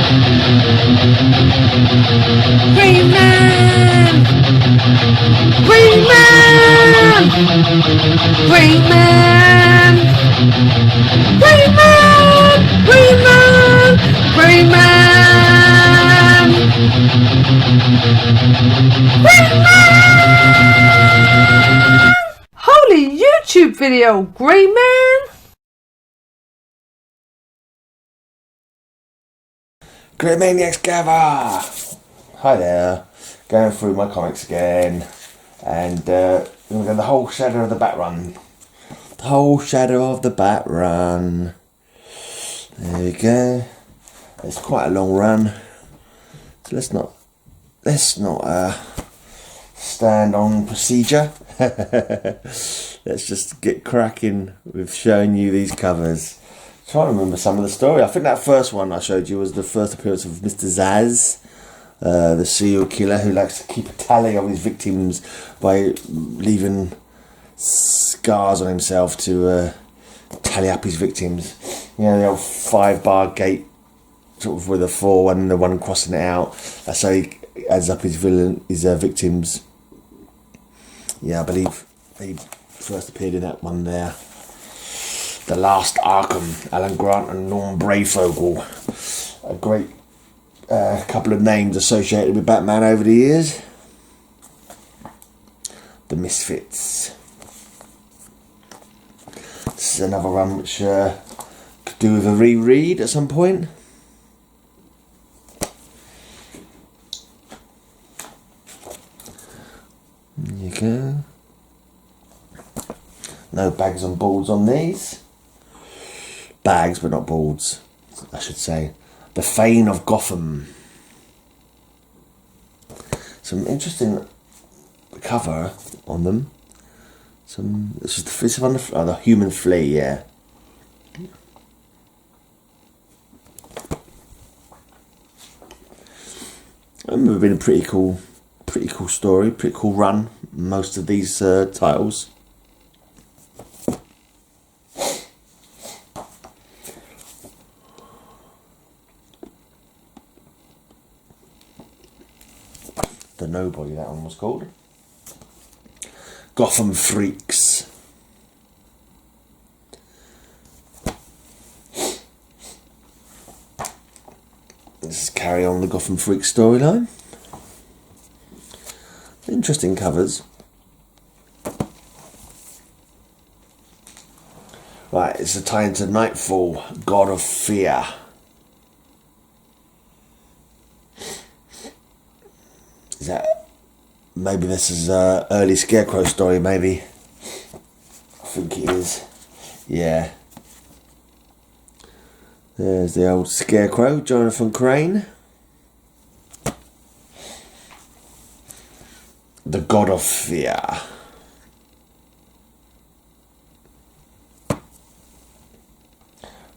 Greyman! Greyman! Greyman! Greyman! Greyman! Greyman! Greyman! Holy YouTube video, Greyman! Greymaniacs gather! Hi there, going through my comics again, and we're going to go the whole Shadow of the Bat Run. The whole Shadow of the Bat Run. There we go. It's quite a long run, so let's not stand on procedure. Let's just get cracking with showing you these covers. Trying to remember some of the story. I think that first one I showed you was the first appearance of Mr. Zaz, the serial killer who likes to keep a tally of his victims by leaving scars on himself to tally up his victims. You know, the old 5-bar gate, sort of with a 4 and the one crossing it out. That's how he adds up his victims. Yeah, I believe he first appeared in that one there. The Last Arkham, Alan Grant and Norm Brayfogle. A great couple of names associated with Batman over the years. The Misfits. This is another run which could do with a reread at some point. There you go. No bags and balls on these. Bags, but not boards, I should say. The Fane of Gotham. Some interesting cover on them. This is on the Human Flea, yeah. I remember it being a pretty cool story, pretty cool run. Most of these titles. The Nobody, that one was called. Gotham Freaks. This is carry on the Gotham Freaks storyline. Interesting covers. Right, it's a tie into Nightfall, God of Fear. Is that, maybe this is an early Scarecrow story, maybe. I think it is. Yeah. There's the old Scarecrow, Jonathan Crane. The God of Fear.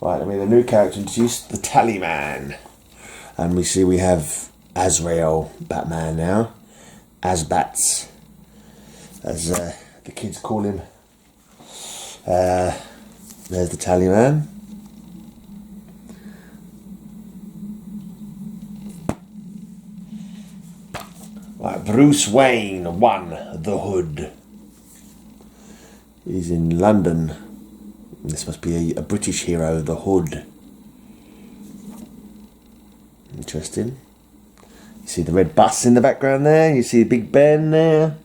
Right, I mean, the new character introduced, the Tallyman. And we have Azrael Batman now. Azbats, as the kids call him. There's the Tallyman. Right, Bruce Wayne, 1, the Hood. He's in London. This must be a British hero, the Hood. Interesting. You see the red bus in the background there. You see Big Ben there.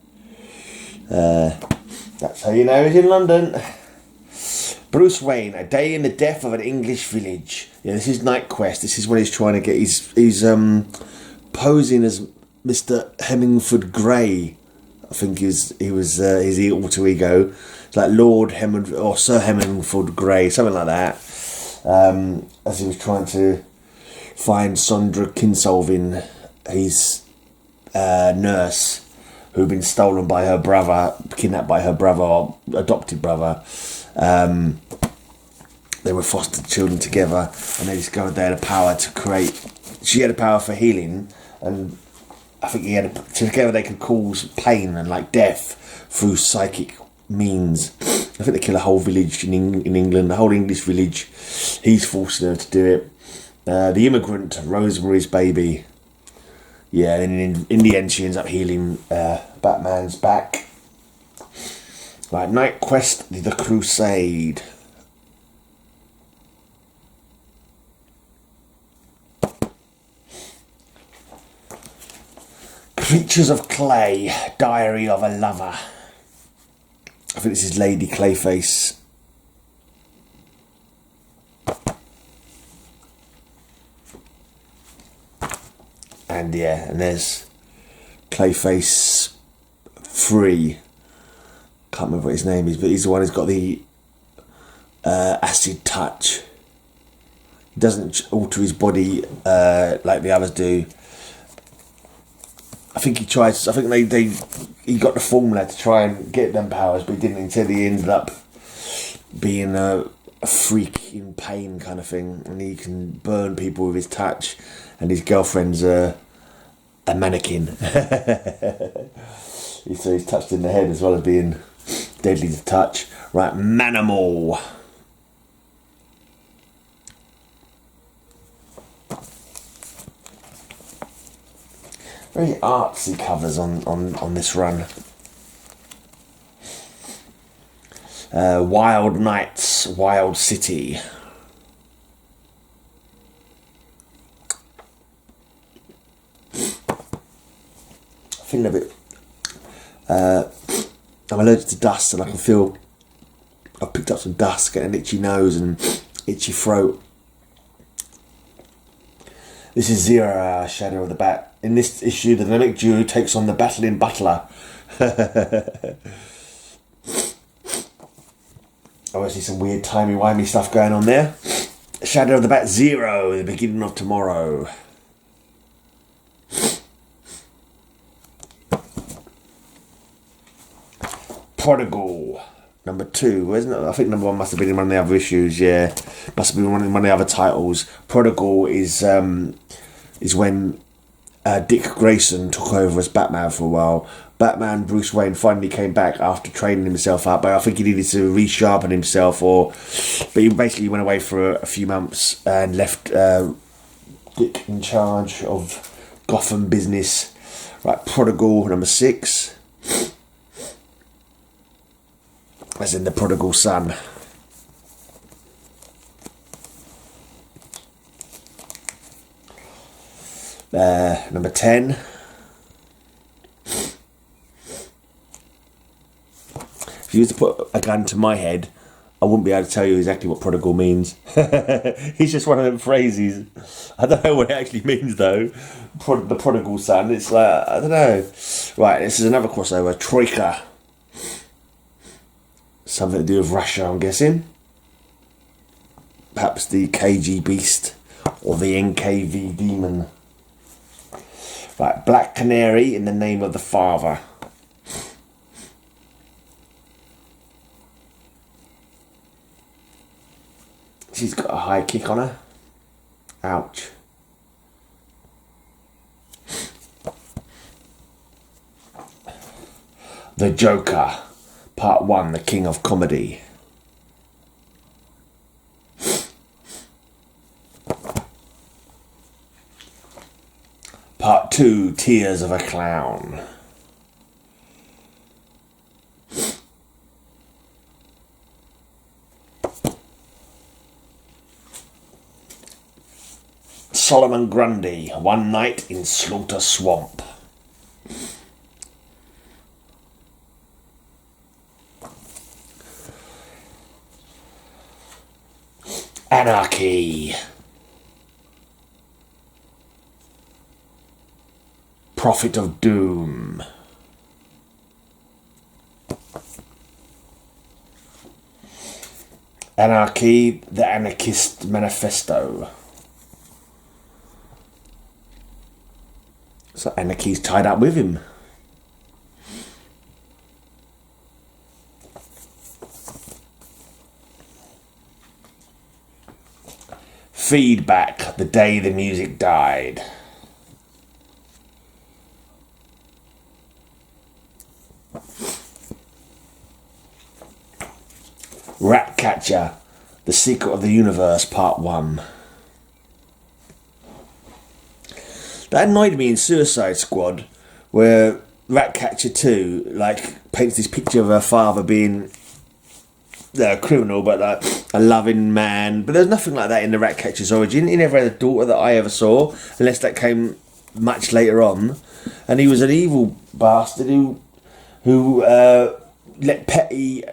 That's how you know he's in London. Bruce Wayne, a day in the death of an English village. Yeah, this is Night Quest. This is what he's trying to get. He's posing as Mr. Hemmingford Grey. I think he was his alter ego. It's like Lord Hemmingford or Sir Hemmingford Grey, something like that. As he was trying to find Sondra Kinsolving, his nurse, who'd been stolen by her brother, kidnapped by her brother, or adopted brother. They were foster children together, and they discovered they had a power to create. She had a power for healing, and I think together they could cause pain and like death through psychic means. I think they kill a whole village in England, the whole English village. He's forcing her to do it. The Immigrant, Rosemary's Baby. Yeah, and in the end she ends up healing Batman's back. Right, Night Quest, The Crusade. Creatures of Clay, Diary of a Lover. I think this is Lady Clayface. And yeah, and there's Clayface 3. Can't remember what his name is, but he's the one who's got the acid touch. He doesn't alter his body like the others do. I think he tries. I think he got the formula to try and get them powers, but he didn't. Until he ended up being a freak in pain kind of thing, and he can burn people with his touch. And his girlfriend's a mannequin. So he's touched in the head as well as being deadly to touch. Right, Manimal. Very artsy covers on this run. Wild Nights, Wild City. Feeling a bit I'm allergic to dust, and I can feel I've picked up some dust, getting an itchy nose and itchy throat. This is Zero, Shadow of the Bat. In this issue, the dynamic duo takes on the battling butler. Obviously some weird timey-wimey stuff going on there. Shadow of the Bat Zero, the beginning of tomorrow. Prodigal, number 2, isn't it? I think number 1 must have been in one of the other issues. Yeah, must have been one of the other titles. Prodigal is when Dick Grayson took over as Batman for a while. Batman Bruce Wayne finally came back after training himself up, but I think he needed to resharpen himself, but he basically went away for a few months and left Dick in charge of Gotham business. Right, Prodigal, number 6. As in the prodigal son. Number 10. If you was to put a gun to my head, I wouldn't be able to tell you exactly what prodigal means. It's just one of them phrases. I don't know what it actually means though. The prodigal son. It's like, I don't know. Right, this is another crossover. Troika. Something to do with Russia, I'm guessing. Perhaps the KG Beast or the NKV Demon. Right, Black Canary, In the Name of the Father. She's got a high kick on her. Ouch. The Joker. Part 1, The King of Comedy. Part 2, Tears of a Clown. Solomon Grundy, One Night in Slaughter Swamp. Anarchy. Prophet of Doom. Anarchy, the Anarchist Manifesto. So Anarchy's tied up with him. Feedback, The Day the Music Died. Ratcatcher, The Secret of the Universe, Part 1. That annoyed me in Suicide Squad, where Ratcatcher 2 like paints this picture of her father being a criminal, but like a loving man. But there's nothing like that in the Ratcatcher's origin. He never had a daughter that I ever saw, unless that came much later on. And he was an evil bastard who let petty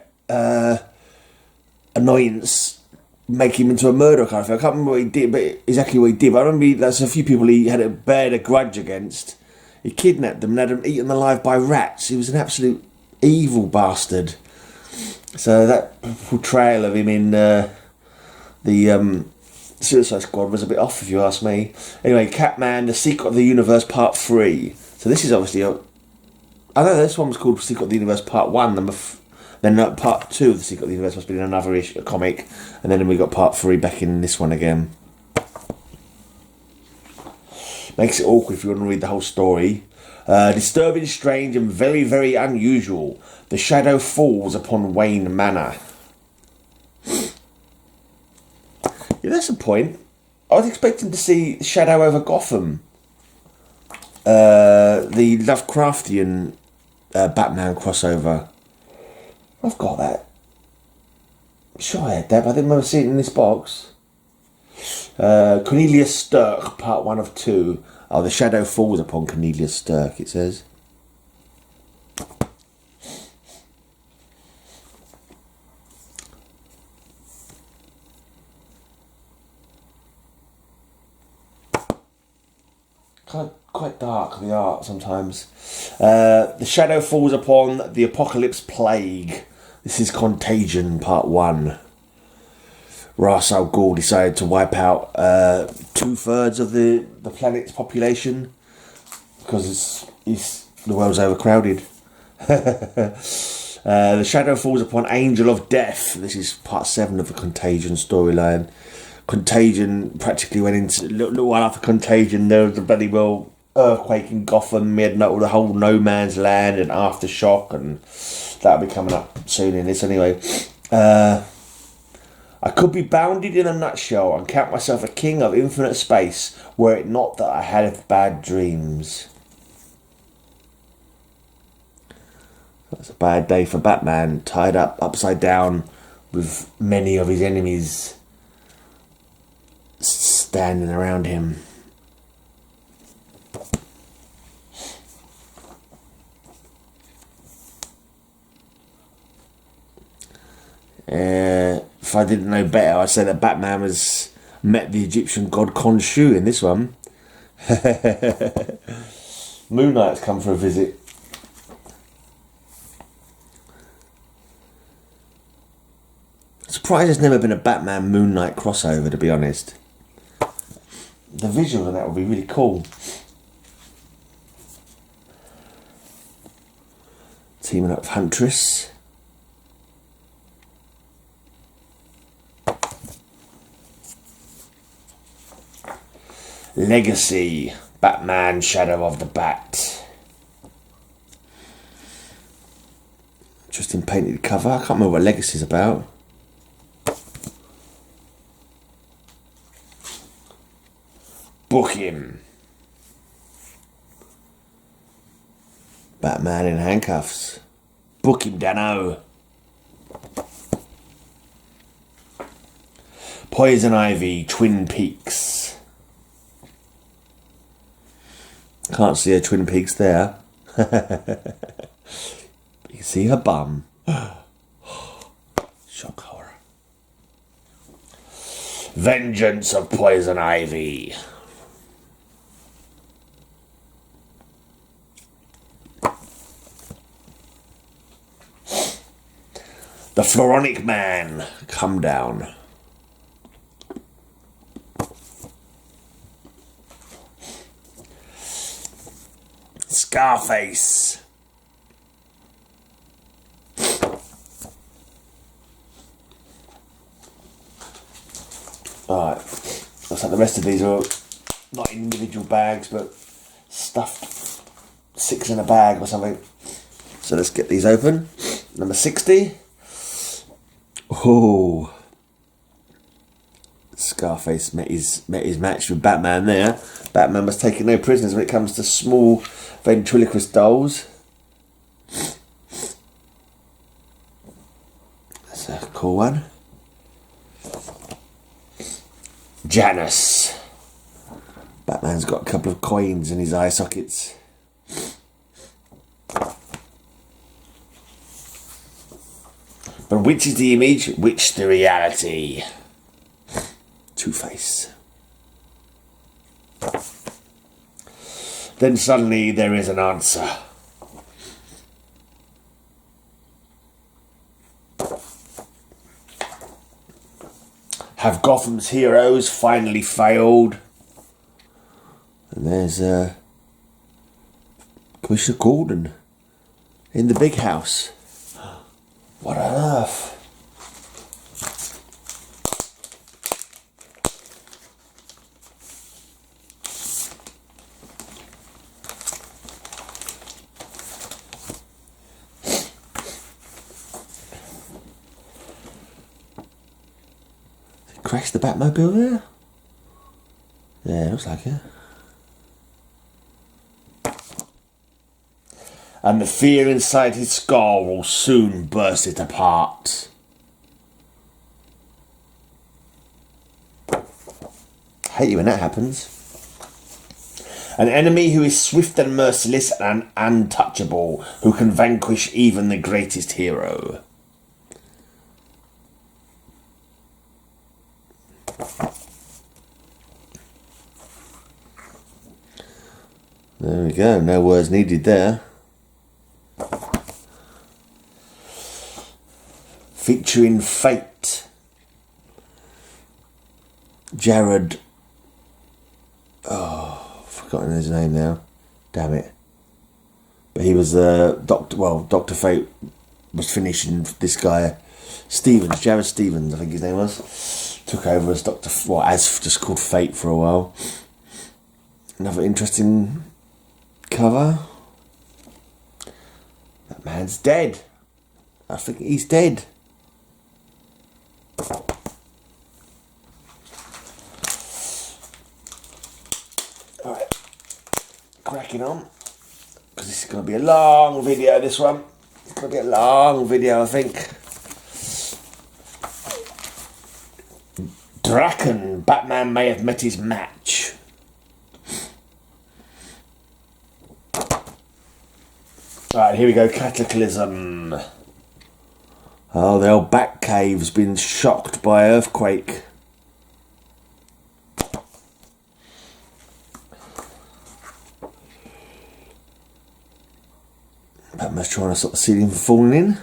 annoyance make him into a murderer kind of thing. I can't remember what he did, but exactly what he did. But I remember there's a few people he had bared a grudge against. He kidnapped them and had them eaten alive by rats. He was an absolute evil bastard. So that portrayal of him in the Suicide Squad was a bit off, if you ask me. Anyway, Catman, The Secret of the Universe Part 3. So this is obviously I know this one was called Secret of the Universe Part 1. Then Part 2 of The Secret of the Universe must be in another issue, a comic. And then we got Part 3 back in this one again. Makes it awkward if you want to read the whole story. Disturbing, strange, and very, very unusual. The shadow falls upon Wayne Manor. Yeah, that's a point. I was expecting to see Shadow over Gotham. The Lovecraftian Batman crossover. I've got that. I'm sure I had that, but I didn't remember seeing it in this box. Cornelius Stirk, Part 1 of 2. Oh, the shadow falls upon Cornelius Stirk, it says. Quite dark, the art sometimes. The shadow falls upon the Apocalypse Plague. This is Contagion, Part 1. Ra's al Ghul decided to wipe out 2/3 of the planet's population because the world's overcrowded. The shadow falls upon Angel of Death. This is Part 7 of the Contagion storyline. Contagion practically went into... A little while after Contagion, there was a bloody well earthquake in Gotham. We had the whole no man's land and aftershock, and that'll be coming up soon in this anyway. I could be bounded in a nutshell and count myself a king of infinite space, were it not that I had bad dreams. That's a bad day for Batman, tied up upside down with many of his enemies standing around him. If I didn't know better, I'd say that Batman has met the Egyptian god Khonshu in this one. Moon Knight's come for a visit. Surprised there's never been a Batman Moon Knight crossover, to be honest. The visual of that would be really cool. Teaming up with Huntress. Legacy, Batman, Shadow of the Bat. Interesting painted cover. I can't remember what Legacy's about. Book him. Batman in handcuffs. Book him, Dano. Poison Ivy, Twin Peaks. Can't see her Twin Peaks there. You can see her bum. Shock horror. Vengeance of Poison Ivy. The Floronic Man. Come down. Scarface. Alright, looks like the rest of these are not individual bags, but stuffed 6 in a bag or something. So let's get these open. Number 60. Oh, Scarface met his match with Batman there. Batman must take no prisoners when it comes to small ventriloquist dolls. That's a cool one. Janus. Batman's got a couple of coins in his eye sockets. But which is the image, which the reality? Two-Face. Then suddenly there is an answer. Have Gotham's heroes finally failed? And there's Commissioner Gordon in the big house. What on earth? Crash the Batmobile there? Yeah, looks like it. And the fear inside his skull will soon burst it apart. Hate you when that happens. An enemy who is swift and merciless and untouchable, who can vanquish even the greatest hero. There we go, no words needed there. Featuring Fate. Jared. Oh, I've forgotten his name now. Damn it. But he was Dr. Fate was finishing this guy. Stevens, Jared Stevens, I think his name was. Took over as as just called Fate for a while. Another interesting cover. That man's dead. I think he's dead. Alright, cracking on, because this is going to be a long video, this one. It's going to be a long video, I think. Draken, Batman may have met his match. Alright, here we go, Cataclysm. Oh, the old Batcave's been shocked by earthquake. Batman's trying to stop the ceiling from falling in.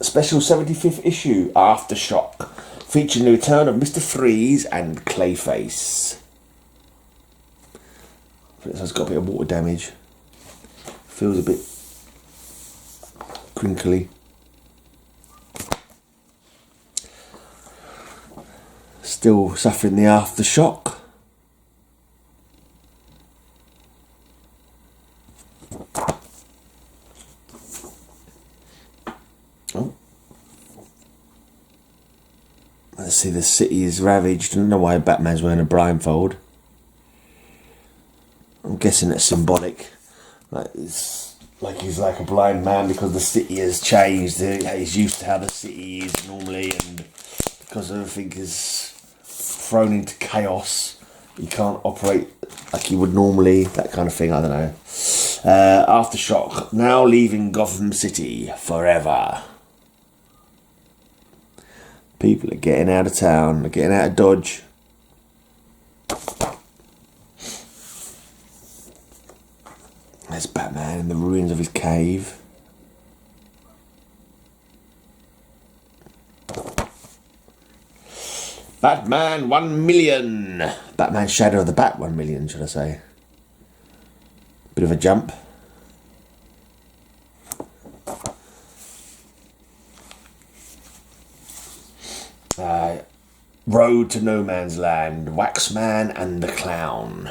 Special 75th issue, Aftershock, featuring the return of Mr. Freeze and Clayface. It's got a bit of water damage. Feels a bit crinkly. Still suffering the aftershock. Oh. Let's see, the city is ravaged. I don't know why Batman's wearing a blindfold. I'm guessing that's symbolic. It's like he's like a blind man because the city has changed. He's used to how the city is normally, and because everything is thrown into chaos, he can't operate like he would normally. That kind of thing, I don't know. Aftershock, now leaving Gotham City forever. People are getting out of town, they're getting out of Dodge. There's Batman in the ruins of his cave. Batman 1 million. Batman Shadow of the Bat 1 million, should I say. Bit of a jump. Road to No Man's Land. Waxman and the Clown.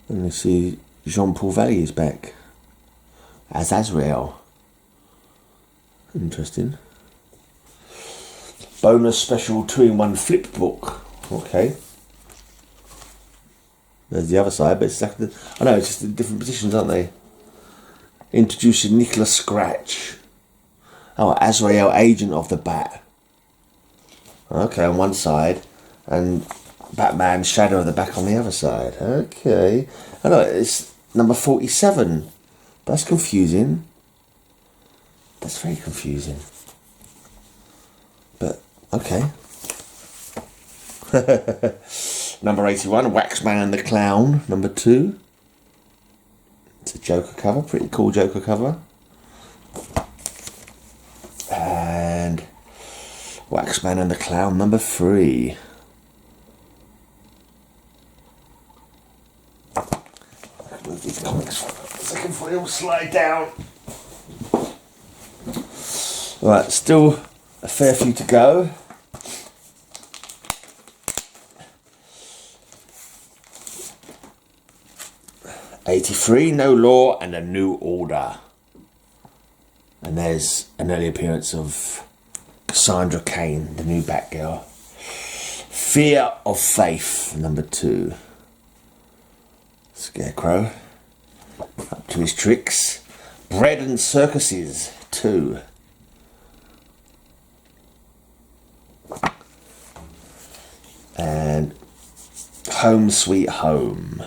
And you see Jean-Paul Valley is back as Azrael. Interesting. Bonus special 2-in-1 flip book. Okay. There's the other side, but it's exactly. I know, it's just in different positions, aren't they? Introducing Nicholas Scratch. Oh, Azrael, Agent of the Bat. Okay, on one side, and Batman, Shadow of the Bat on the other side. Okay. I know, it's number 47. That's confusing. That's very confusing. But, okay. Number 81, Waxman and the Clown, number 2. It's a Joker cover, pretty cool Joker cover. And Waxman and the Clown, number 3. Move these comics for a second before they all slide down. Right, still a fair few to go. '83, No Law and a New Order. And there's an early appearance of Cassandra Cain, the new Batgirl. Fear of Faith, number 2. Scarecrow, up to his tricks. Bread and Circuses, 2. And Home Sweet Home.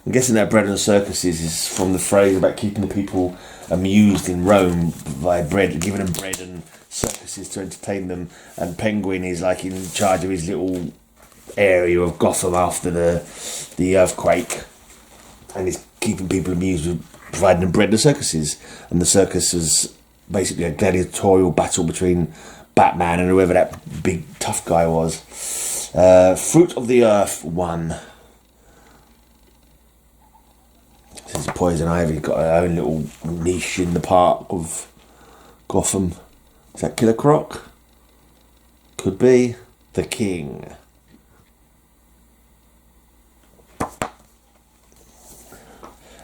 I'm guessing that bread and circuses is from the phrase about keeping the people amused in Rome by bread, giving them bread and circuses to entertain them. And Penguin is like in charge of his little area of Gotham after the earthquake, and he's keeping people amused with providing them bread and circuses. And the circus was basically a gladiatorial battle between Batman and whoever that big tough guy was. Fruit of the Earth 1. This is Poison Ivy, got her own little niche in the park of Gotham. Is that Killer Croc? Could be. The King.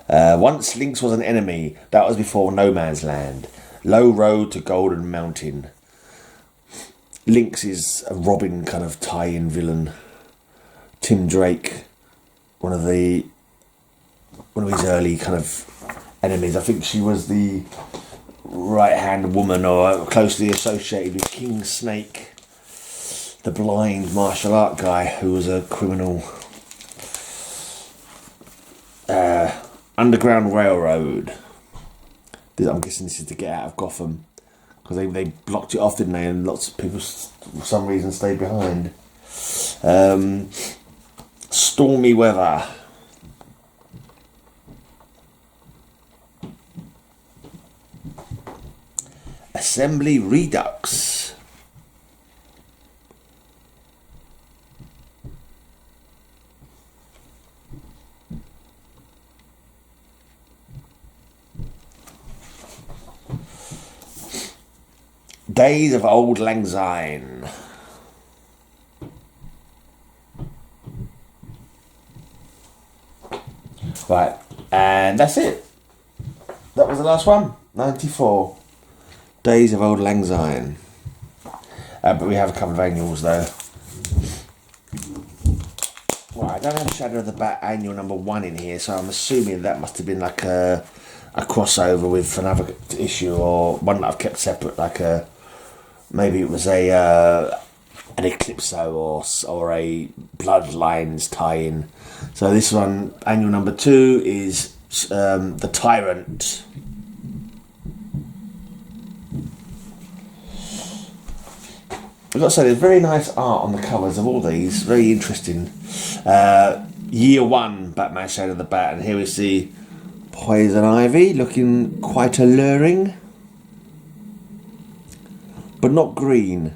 Once Lynx was an enemy. That was before No Man's Land. Low Road to Golden Mountain. Lynx is a Robin kind of tie-in villain. Tim Drake, one of his early kind of enemies. I think she was the right-hand woman or closely associated with King Snake, the blind martial art guy who was a criminal. Underground Railroad. I'm guessing this is to get out of Gotham, because they blocked it off, didn't they? And lots of people, for some reason, stayed behind. Stormy Weather. Assembly Redux. Days of Old Lang Syne. Right, and that's it. That was the last one. 94. Days of Old Lang Syne. But we have a couple of annuals though. Well, I don't have Shadow of the Bat annual number 1 in here, so I'm assuming that must have been like a crossover with another issue, or one that I've kept separate, like maybe it was an Eclipso or a Bloodlines tie-in. So this one, annual number 2, is The Tyrant. I've got to say, there's very nice art on the covers of all these, very interesting. Year 1, Batman Shadow of the Bat, and here we see Poison Ivy looking quite alluring, but not green.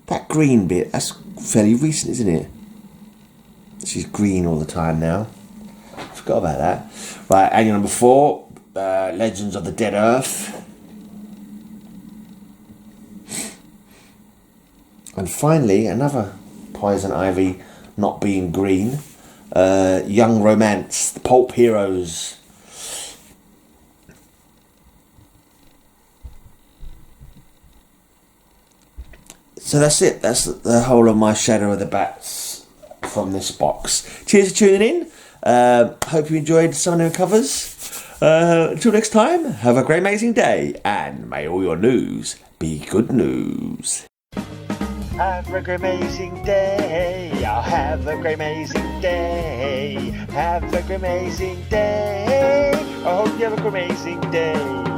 That green bit, that's fairly recent, isn't it? She's green all the time now. Forgot about that. Right, annual number 4, Legends of the Dead Earth. And finally, another Poison Ivy not being green. young romance, the pulp heroes. So that's it. That's the whole of my Shadow of the Bats from this box. Cheers for tuning in. Hope you enjoyed some of the covers. Until next time, have a great amazing day, and may all your news be good news. Have a great amazing day. I'll have a great amazing day. Have a great amazing day. I hope you have a great amazing day.